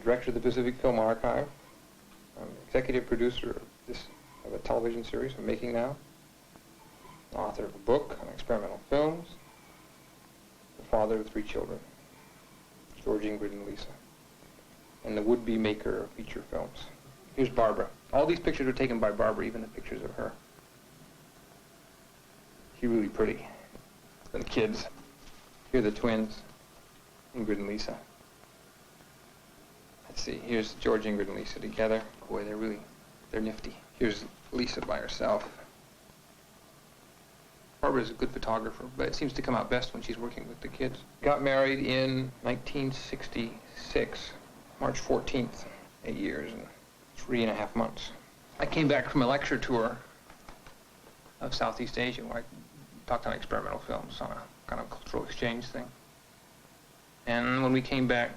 Director of the Pacific Film Archive. I'm executive producer of a television series I'm making now. Author of a book on experimental films. The father of 3 children, George, Ingrid, and Lisa. And the would-be maker of feature films. Here's Barbara. All these pictures were taken by Barbara, even the pictures of her. She's really pretty. And the kids. Here are the twins, Ingrid and Lisa. Let's see, here's George, Ingrid, and Lisa together. Boy, they're nifty. Here's Lisa by herself. Barbara's a good photographer, but it seems to come out best when she's working with the kids. Got married in 1966, March 14th, 8 years and 3.5 months. I came back from a lecture tour of Southeast Asia where I talked on experimental films on a kind of cultural exchange thing. And when we came back,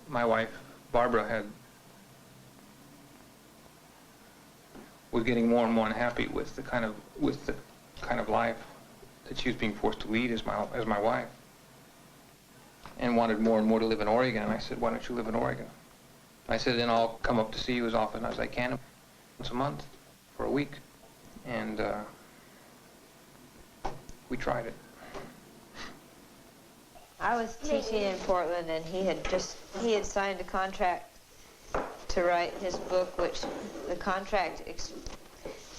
my wife, Barbara, was getting more and more unhappy with the kind of life that she was being forced to lead as my wife, and wanted more and more to live in Oregon. And I said, "Why don't you live in Oregon?" I said, "Then I'll come up to see you as often as I can, once a month, for a week." And we tried it. I was teaching in Portland, and he had signed a contract to write his book, which the contract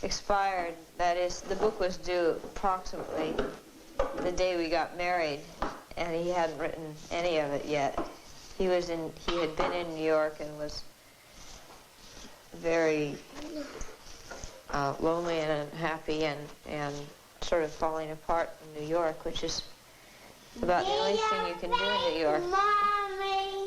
expired. That is, the book was due approximately the day we got married, and he hadn't written any of it yet. He had been in New York and was very lonely and unhappy and sort of falling apart in New York, which is about the only thing you can do in New York,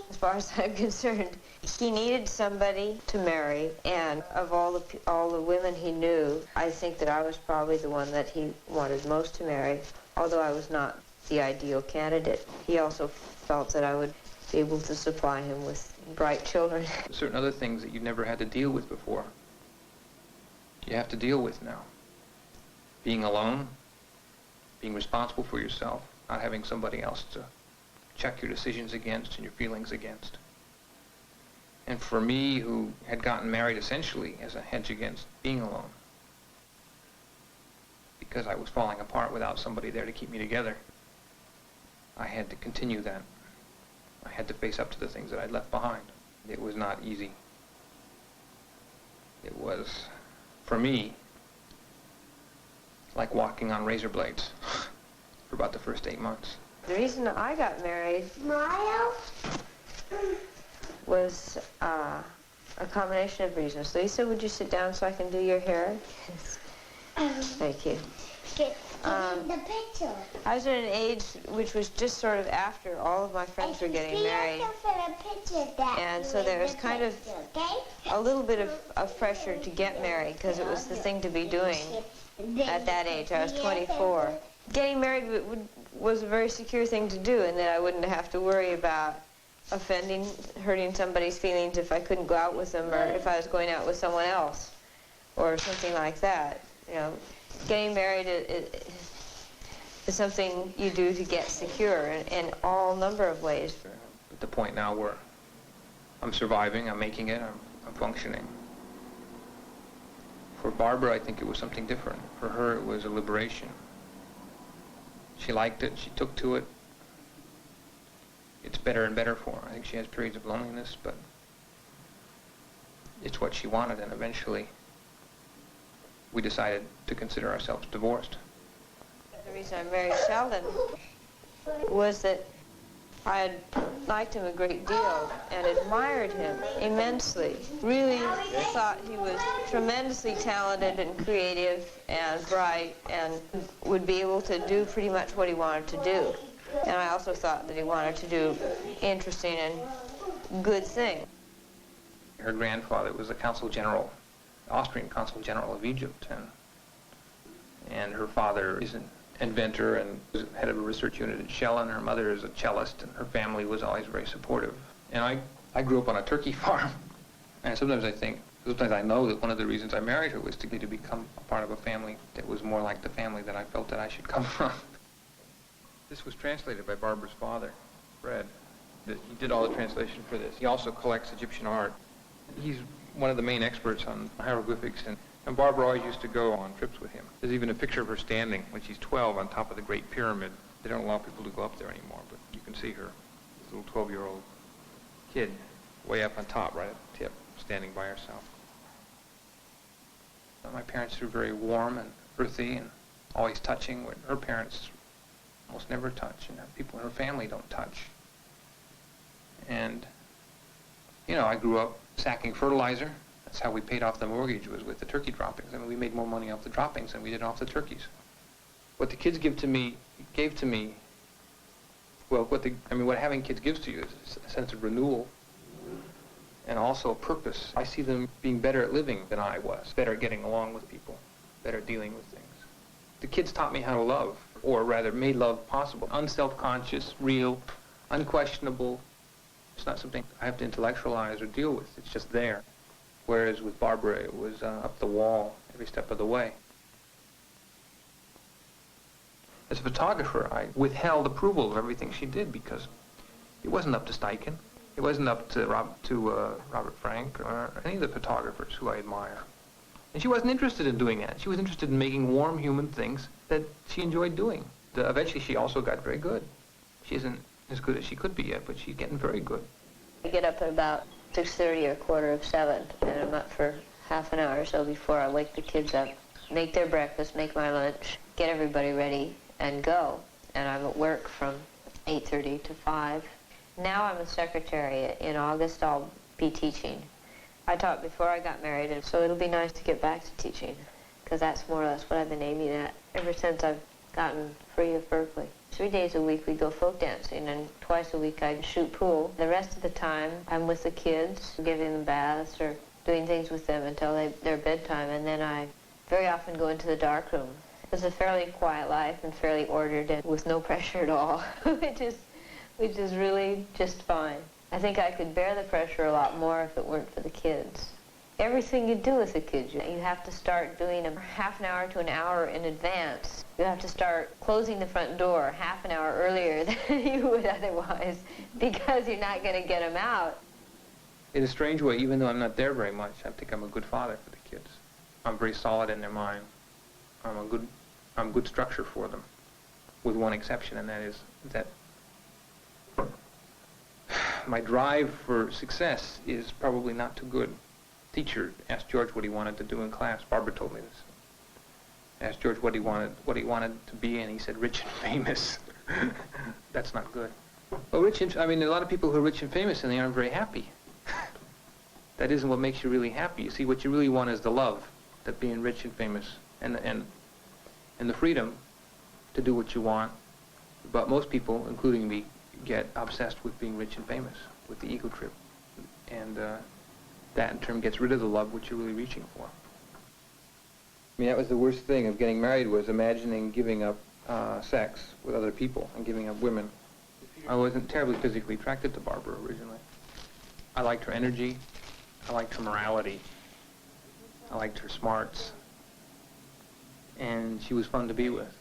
as far as I'm concerned. He needed somebody to marry, and of all the women he knew, I think that I was probably the one that he wanted most to marry, although I was not the ideal candidate. He also felt that I would be able to supply him with bright children. Certain other things that you've never had to deal with before, you have to deal with now. Being alone, being responsible for yourself, not having somebody else to check your decisions against and your feelings against. And for me, who had gotten married essentially as a hedge against being alone, because I was falling apart without somebody there to keep me together, I had to continue that. I had to face up to the things that I'd left behind. It was not easy. It was, for me, like walking on razor blades for about the first 8 months. The reason I got married was a combination of reasons. Lisa, would you sit down so I can do your hair? Thank you. Get the picture. I was at an age which was just sort of after all of my friends were getting married. And so there was kind of a little bit of pressure to get married because it was the thing to be doing at that age. I was 24. Getting married was a very secure thing to do, and that I wouldn't have to worry about offending, hurting somebody's feelings if I couldn't go out with them, or if I was going out with someone else, or something like that. You know, getting married is something you do to get secure in all number of ways. At the point now where I'm surviving, I'm making it, I'm functioning. For Barbara, I think it was something different. For her, it was a liberation. She liked it, she took to it. It's better and better for her. I think she has periods of loneliness, but it's what she wanted, and eventually we decided to consider ourselves divorced. The reason I married Sheldon was that I had liked him a great deal and admired him immensely. Really thought he was tremendously talented and creative and bright and would be able to do pretty much what he wanted to do. And I also thought that he wanted to do interesting and good things. Her grandfather was the consul general, Austrian consul general of Egypt, and her father is an inventor and was head of a research unit at Shell, and her mother is a cellist, and her family was always very supportive. And I grew up on a turkey farm, and sometimes I know that one of the reasons I married her was to become a part of a family that was more like the family that I felt that I should come from. This was translated by Barbara's father, Fred. He did all the translation for this. He also collects Egyptian art. He's one of the main experts on hieroglyphics, and Barbara always used to go on trips with him. There's even a picture of her standing when she's 12 on top of the Great Pyramid. They don't allow people to go up there anymore, but you can see her, this little 12-year-old kid, way up on top, right at the tip, standing by herself. My parents were very warm and earthy and always touching, when her parents almost never touch, and people in her family don't touch. And, I grew up sacking fertilizer. That's how we paid off the mortgage, was with the turkey droppings. I mean, we made more money off the droppings than we did off the turkeys. What the kids gave to me, well, what having kids gives to you is a sense of renewal and also a purpose. I see them being better at living than I was, better at getting along with people, better at dealing with things. The kids taught me how to love, or rather made love possible. Unself-conscious, real, unquestionable. It's not something I have to intellectualize or deal with. It's just there. Whereas with Barbara, it was up the wall every step of the way. As a photographer, I withheld approval of everything she did because it wasn't up to Steichen. It wasn't up to Robert Frank or any of the photographers who I admire. And she wasn't interested in doing that. She was interested in making warm human things that she enjoyed doing. Eventually, she also got very good. She isn't as good as she could be yet, but she's getting very good. I get up at about 6:30 or 6:45, and I'm up for half an hour or so before I wake the kids up, make their breakfast, make my lunch, get everybody ready, and go. And I'm at work from 8:30 to 5. Now I'm a secretary. In August, I'll be teaching. I taught before I got married, and so it'll be nice to get back to teaching, because that's more or less what I've been aiming at ever since I've gotten free of Berkeley. 3 days a week we go folk dancing, and twice a week I shoot pool. The rest of the time I'm with the kids, giving them baths or doing things with them until their bedtime, and then I very often go into the darkroom. It's a fairly quiet life and fairly ordered and with no pressure at all, which is really just fine. I think I could bear the pressure a lot more if it weren't for the kids. Everything you do with the kids, you have to start doing them half an hour to an hour in advance. You have to start closing the front door half an hour earlier than you would otherwise, because you're not going to get them out. In a strange way, even though I'm not there very much, I think I'm a good father for the kids. I'm very solid in their mind. I'm good structure for them, with one exception, and that is that my drive for success is probably not too good. Teacher asked George what he wanted to do in class. Barbara told me this. Asked George what he wanted to be, and he said rich and famous. That's not good. Well, a lot of people who are rich and famous and they aren't very happy. That isn't what makes you really happy. You see, what you really want is the love, that being rich and famous, and the freedom to do what you want. But most people, including me, get obsessed with being rich and famous, with the ego trip, and that in turn gets rid of the love which you're really reaching for. I mean, that was the worst thing of getting married, was imagining giving up sex with other people and giving up women. I wasn't terribly physically attracted to Barbara originally. I liked her energy. I liked her morality. I liked her smarts. And she was fun to be with.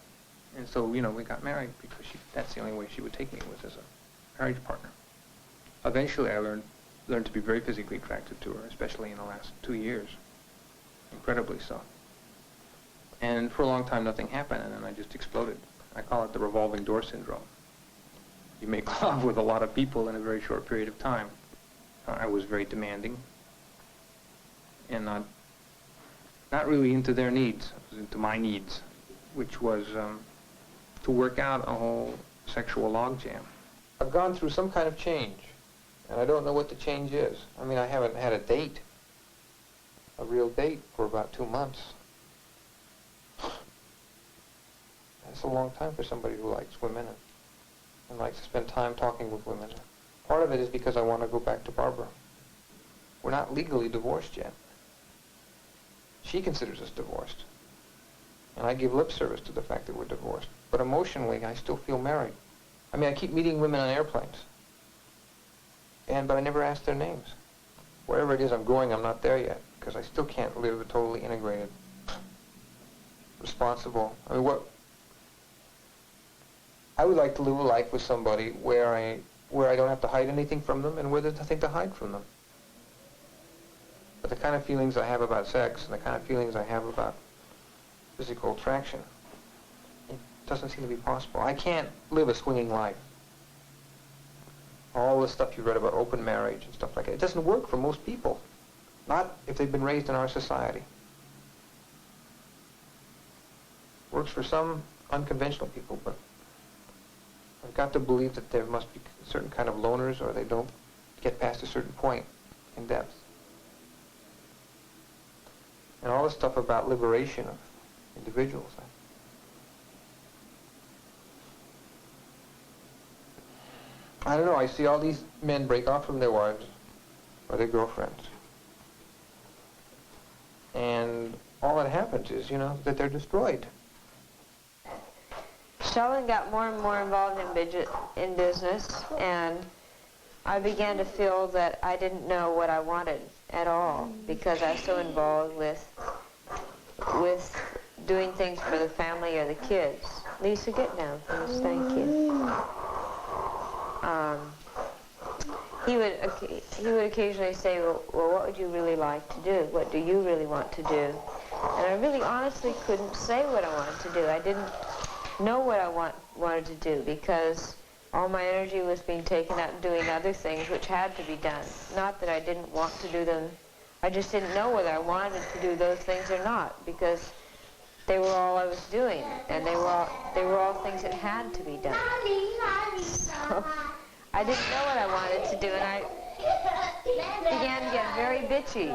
And so, we got married because that's the only way she would take me, was as a marriage partner. Eventually, I learned to be very physically attracted to her, especially in the last 2 years. Incredibly so. And for a long time, nothing happened, and then I just exploded. I call it the revolving door syndrome. You make love with a lot of people in a very short period of time. I was very demanding and not really into their needs. I was into my needs, which was to work out a whole sexual logjam. I've gone through some kind of change, and I don't know what the change is. I mean, I haven't had a real date, for about 2 months. That's a long time for somebody who likes women. and likes to spend time talking with women. Part of it is because I want to go back to Barbara. We're not legally divorced yet. She considers us divorced. And I give lip service to the fact that we're divorced. But emotionally, I still feel married. I mean, I keep meeting women on airplanes. But I never ask their names. Wherever it is I'm going, I'm not there yet, because I still can't live a totally integrated, responsible. I mean, I would like to live a life with somebody where I don't have to hide anything from them and where there's nothing to hide from them. But the kind of feelings I have about sex and the kind of feelings I have about physical attraction, it doesn't seem to be possible. I can't live a swinging life. All the stuff you read about open marriage and stuff like that, it doesn't work for most people. Not if they've been raised in our society. Works for some unconventional people, but I've got to believe that there must be a certain kind of loners or they don't get past a certain point in depth. And all the stuff about liberation of individuals. I don't know, I see all these men break off from their wives or their girlfriends. And all that happens is, that they're destroyed. Sheldon got more and more involved in business, and I began to feel that I didn't know what I wanted at all because I was so involved with doing things for the family or the kids. Lisa, get down, please. Thank you. He would occasionally say, well, what would you really like to do? What do you really want to do? And I really honestly couldn't say what I wanted to do. I didn't know what I wanted to do because all my energy was being taken out doing other things which had to be done. Not that I didn't want to do them. I just didn't know whether I wanted to do those things or not because they were all I was doing, and they were all things that had to be done. So I didn't know what I wanted to do, and I began to get very bitchy.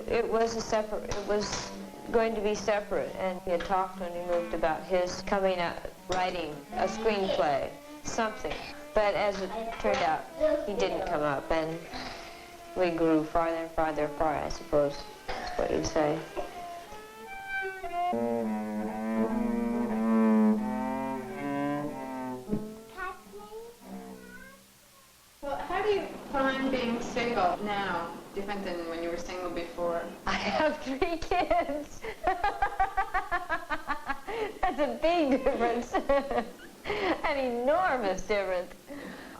It was going to be separate, and we had talked when we moved about his coming out, writing a screenplay, something. But as it turned out, he didn't come up, and we grew farther and farther apart, I suppose, is what you'd say. Well, how do you find being single now? Different than when you were single before? I have 3 kids. That's a big difference. An enormous difference.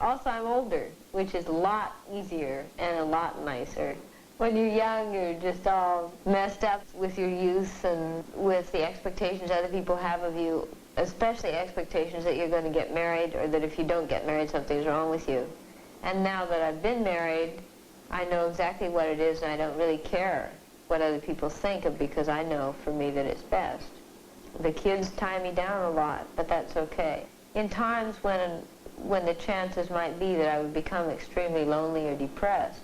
Also, I'm older, which is a lot easier and a lot nicer. When you're young, you're just all messed up with your youth and with the expectations other people have of you, especially expectations that you're going to get married or that if you don't get married, something's wrong with you. And now that I've been married, I know exactly what it is, and I don't really care what other people think of because I know for me that it's best. The kids tie me down a lot, but that's okay. In times when the chances might be that I would become extremely lonely or depressed,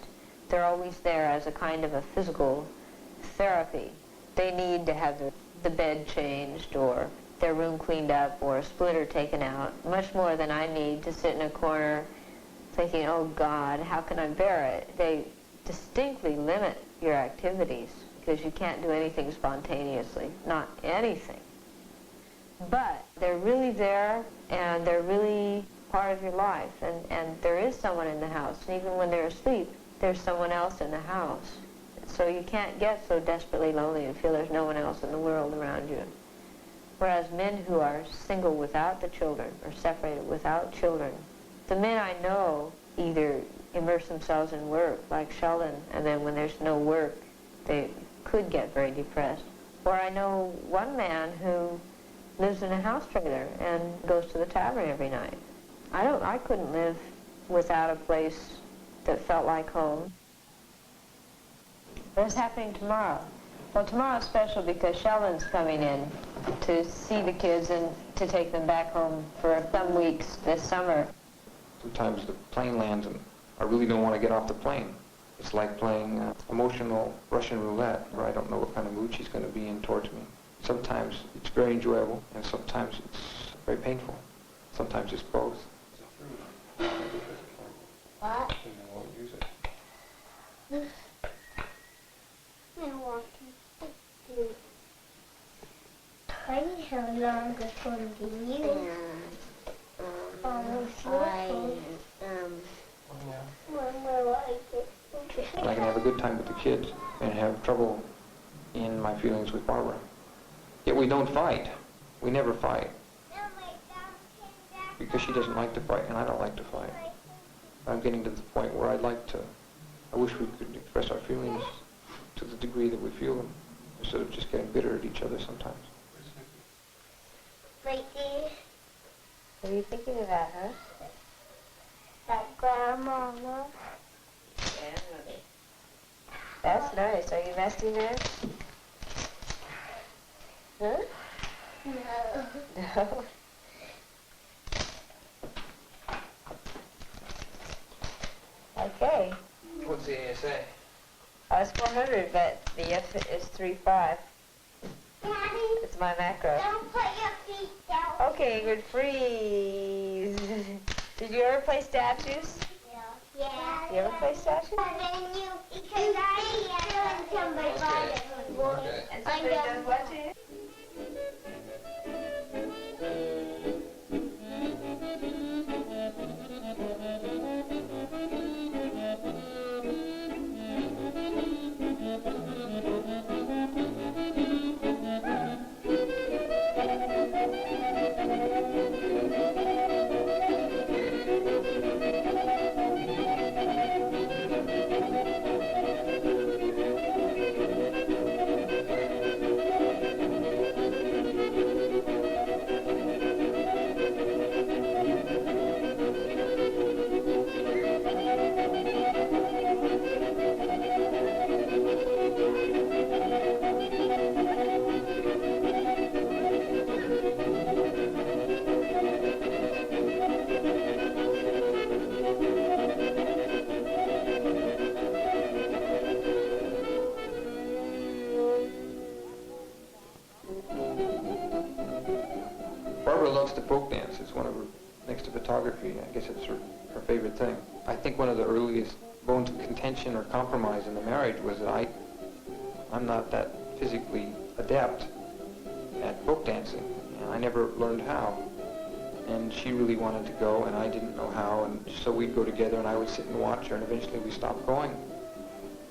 they're always there as a kind of a physical therapy. They need to have the bed changed or their room cleaned up or a splitter taken out, much more than I need to sit in a corner thinking, oh God, how can I bear it? They distinctly limit your activities because you can't do anything spontaneously, not anything. But they're really there and they're really part of your life, and there is someone in the house, and even when they're asleep, there's someone else in the house. So you can't get so desperately lonely and feel there's no one else in the world around you. Whereas men who are single without the children or separated without children, the men I know either immerse themselves in work, like Sheldon, and then when there's no work, they could get very depressed. Or I know one man who lives in a house trailer and goes to the tavern every night. I couldn't live without a place that felt like home. What's happening tomorrow? Well, tomorrow's special because Sheldon's coming in to see the kids and to take them back home for some weeks this summer. Sometimes the plane lands and I really don't want to get off the plane. It's like playing emotional Russian roulette, where I don't know what kind of mood she's going to be in towards me. Sometimes it's very enjoyable, and sometimes it's very painful. Sometimes it's both. What? I won't use it. I want to do. I have longer phone than you. Almost your phone. When will I get And I can have a good time with the kids and have trouble in my feelings with Barbara. Yet we don't fight. We never fight. Because she doesn't like to fight and I don't like to fight. I'm getting to the point where I wish we could express our feelings to the degree that we feel them, instead of just getting bitter at each other sometimes. right there? What are you thinking about, huh? That grandmama. That's nice. Are you messy now? Huh? No. No. Okay. What's the ASA? It's 400, but the F is 3.5. Daddy, It's my macro. don't put your feet down. Okay, good freeze. Did you ever play statues? Yeah. You ever play statues? And then you, because I feel somebody Okay. And somebody does what to you? Barbara loves to folk dance. It's one of her, next to photography, I guess it's her favorite thing. I think one of the earliest bones of contention or compromise in the marriage was that I'm not that physically adept at folk dancing, and I never learned how. And she really wanted to go, and I didn't know how, and so we'd go together, and I would sit and watch her, and eventually we stopped going.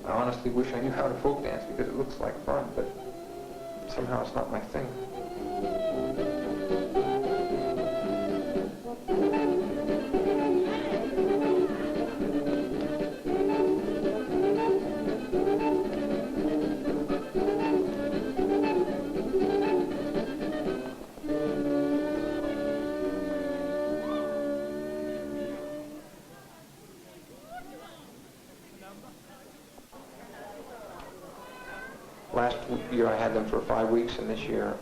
I honestly wish I knew how to folk dance because it looks like fun, but somehow it's not my thing. Last year I had them for 5 weeks, and this year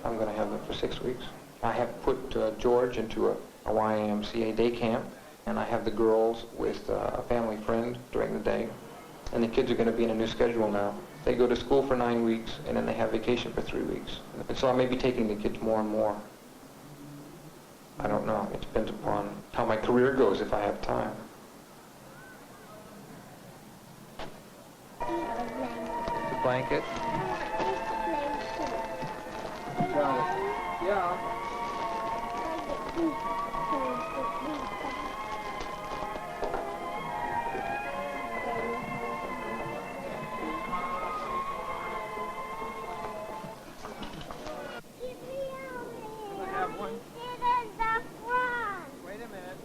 I'm going to have them for 6 weeks. I have put George into a YMCA day camp, and I have the girls with a family friend during the day, and the kids are going to be in a new schedule now. They go to school for 9 weeks, and then they have vacation for 3 weeks. And so I may be taking the kids more and more. I don't know. It depends upon how my career goes if I have time. The blanket. Got it. Yeah. I have one. Wait a minute.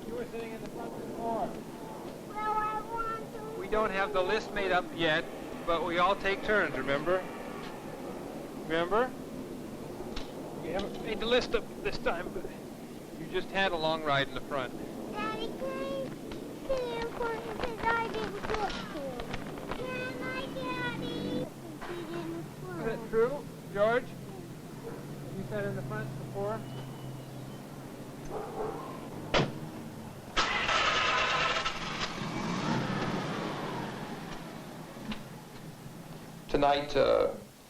You were sitting in the front before. We don't have the list made up yet, but we all take turns, remember? Remember? We haven't made the list up this time, but you just had a long ride in the front. Daddy, can you for because I didn't cook to. Yeah, my daddy. He didn't cook. Is that true, George? You sat in the front before? Tonight,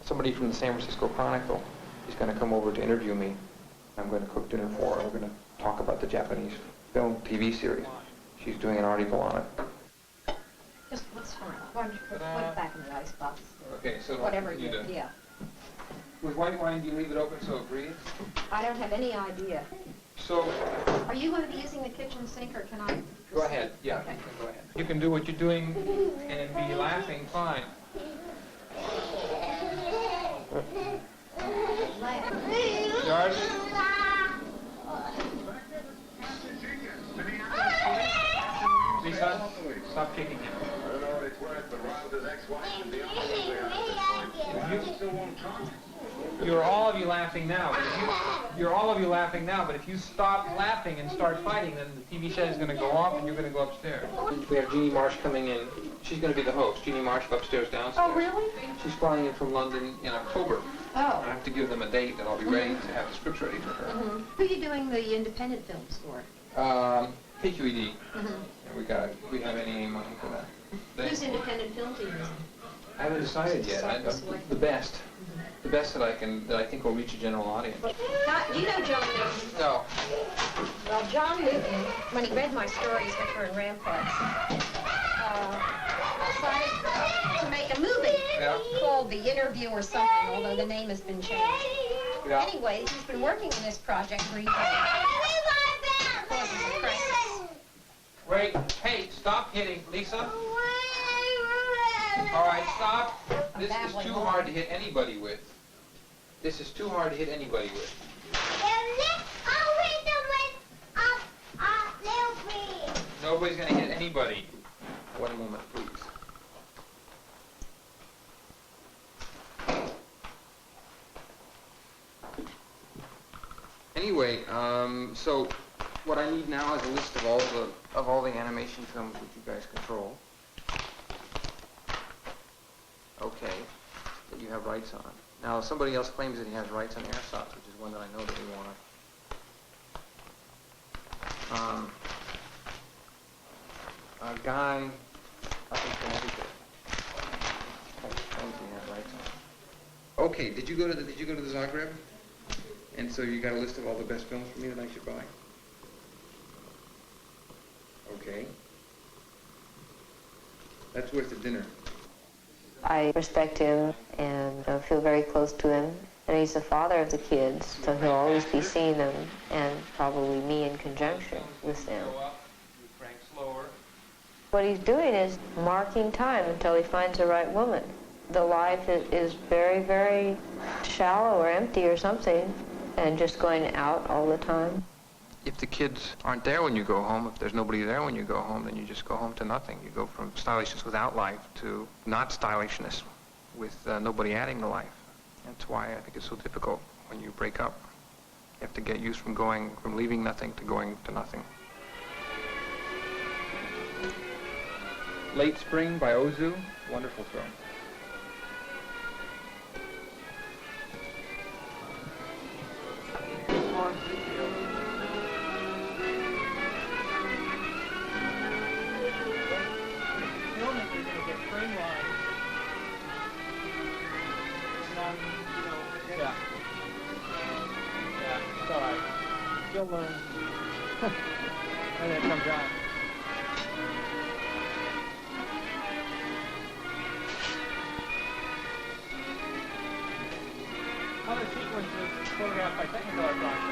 somebody from the San Francisco Chronicle is going to come over to interview me. I'm going to cook dinner for her. We're going to talk about the Japanese film TV series. She's doing an article on it. Just what's fine. Why don't you put it back in the icebox? Okay, so Whatever you do. Yeah. With white wine, do you leave it open so it breathes? I don't have any idea. So, Are you going to be using the kitchen sink, or can I? go ahead. Yeah, Okay. go ahead. You can do what you're doing and be laughing fine. George? Lisa, stop kicking him. You're all of you laughing now. But if you stop laughing and start fighting, then the TV set is going to go off and you're going to go upstairs. We have Jeannie Marsh coming in. She's going to be the host. Jeannie Marsh upstairs, downstairs. Oh, really? She's flying in from London in October. Oh. I have to give them a date that I'll be ready to have the scripts ready for her. Who are you doing the independent films for? KQED. And we have any name money for that. Whose independent films are you using? I haven't decided yet. The best. The best that I think will reach a general audience. Do you know John Newton? No. Well, John Newton, when he read my stories which were in Ramparts, decided to make a movie called The Interview or something, although the name has been changed. Yeah. Anyway, he's been working on this project for years. Causes a crisis. Wait. Hey, stop hitting. Lisa? All right, stop. This is too hard to hit anybody with. This is too hard to hit anybody with. Nobody's going to hit anybody. One moment, please. Anyway, so what I need now is a list of all the animation films that you guys control. Okay, that you have rights on. Now, somebody else claims that he has rights on Airsoft, which is one that I know that we want. A guy up in Connecticut claims he has rights on. Okay, did you go to the Zagreb? And so you got a list of all the best films for me that I should buy? Okay. That's worth a dinner. I respect him and feel very close to him. And he's the father of the kids, so he'll always be seeing them, and probably me in conjunction with them. What he's doing is marking time until he finds the right woman. The life is very, very shallow or empty or something, and just going out all the time. If the kids aren't there when you go home, if there's nobody there when you go home, then you just go home to nothing. You go from stylishness without life to not stylishness with nobody adding to life. That's why I think it's so difficult when you break up. You have to get used from leaving nothing to going to nothing. Late Spring by Ozu, wonderful film. It's all right. You'll learn. And then it comes out. Other sequences photographed by Technicolor.